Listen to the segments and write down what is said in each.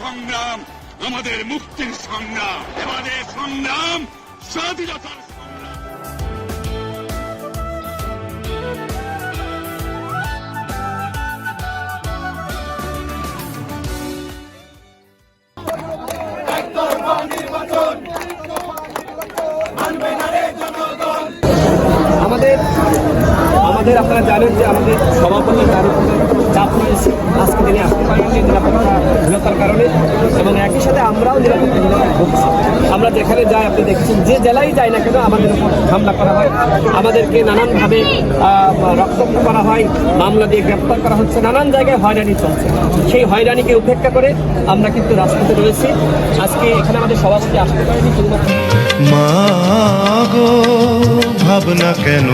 সংগ্রাম আমাদের মুক্তির সংগ্রাম, আমাদের সংগ্রাম স্বাধীনতার সংগ্রাম। আমাদের আপনারা জানেন যে আমাদের সভাপতি তার উপরে চাপ রয়েছে, আজকে তিনি আসতে পারেননি নিরাপত্তাহীনতার কারণে, এবং একই সাথে আমরাও নিরাপত্তাহীনতায় ভুগছি। আমরা যেখানে যাই, আপনি দেখেছেন যে জেলায় যাই না কেন আমাদের উপর হামলা করা হয়, আমাদেরকে নানানভাবে রক্তাক্ত করা হয়, মামলা দিয়ে গ্রেপ্তার করা হচ্ছে, নানান জায়গায় হয়রানি চলছে। সেই হয়রানিকে উপেক্ষা করে আমরা কিন্তু রাজপথে রয়েছি। আজকে এখানে আমাদের সভাপতি আসতে পারেনি শুধুমাত্র। মা গো ভাবনা কেন,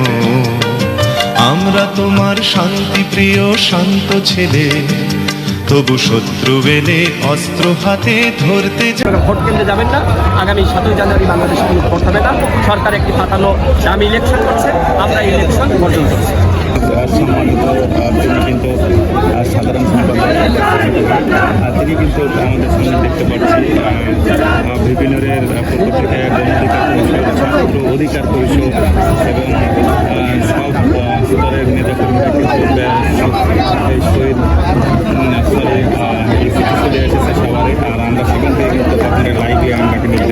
আমরা তোমার শান্তি প্রিয় শান্ত ছেলে, তবু শত্রু বেলে অস্ত্র হাতে ধরতে ভোট কেন্দ্রে যাবেন না। আগামী 7 জানুয়ারি বাংলাদেশে কোনো ভোট হবে না। সরকার একটি পাতানো দামি ইলেকশন করছে, আমরা ইলেকশন বর্জন করছি। সম্মানিত তিনি কিন্তু সাধারণ সম্পাদক, তিনি কিন্তু আমাদের সামনে দেখতে পাচ্ছি বিভিন্নের পক্ষ থেকে গণঅধিকার পরিষদ, ছাত্র অধিকার পরিষদ এবং সব স্তরের নেতাকর্মীরা কিন্তু এই শহীদ চলে এসেছে সবারই। আর আমরা সেখান থেকে কিন্তু আপনার লাইভে আমরা কিন্তু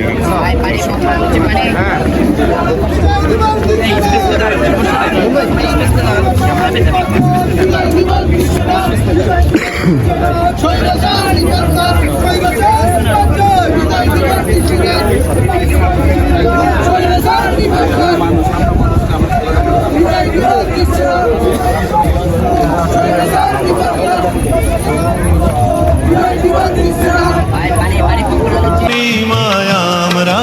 মায়া আমরা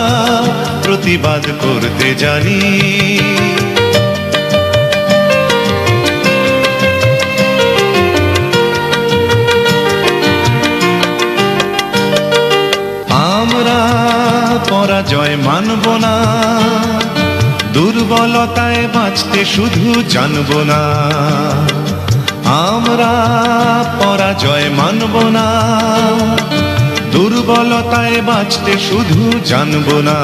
প্রতিবাদ করতে জানি, আমরা পরাজয় মানব না, দুর্বলতায় বাঁচতে শুধু জানব না। আমরা পরাজয় মানব না, দুর্বলতায় বাঁচতে শুধু জানব না।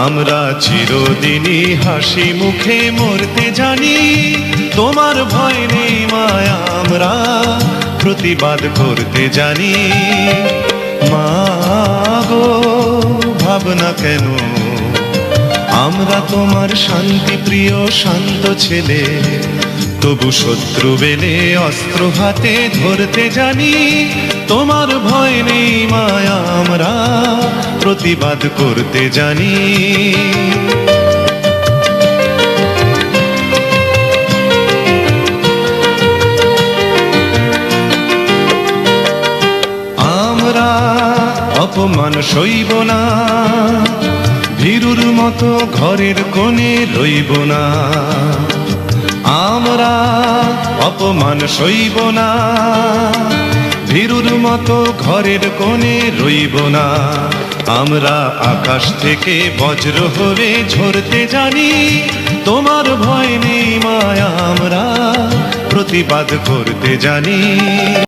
আমরা চিরদিনই হাসি মুখে মরতে জানি, তোমার ভয় নেই মায়া আমরা প্রতিবাদ করতে জানি। মা গো ভাবনা কেন, আমরা তোমার শান্তি প্রিয় শান্ত ছেলে, তবু শত্রু বেলে অস্ত্র হাতে ধরতে জানি, তোমার ভয় নেই মায়া আমরা প্রতিবাদ করতে জানি। আমরা অপমান সইব না, ভীরুর মতো ঘরের কোণে রইব না। আমরা অপমান সইব না, ভীরুর মতো ঘরের কোণে রইব না। আমরা আকাশ থেকে বজ্র হয়ে ঝরতে জানি, তোমার ভয় নেই মায়া আমরা প্রতিবাদ করতে জানি।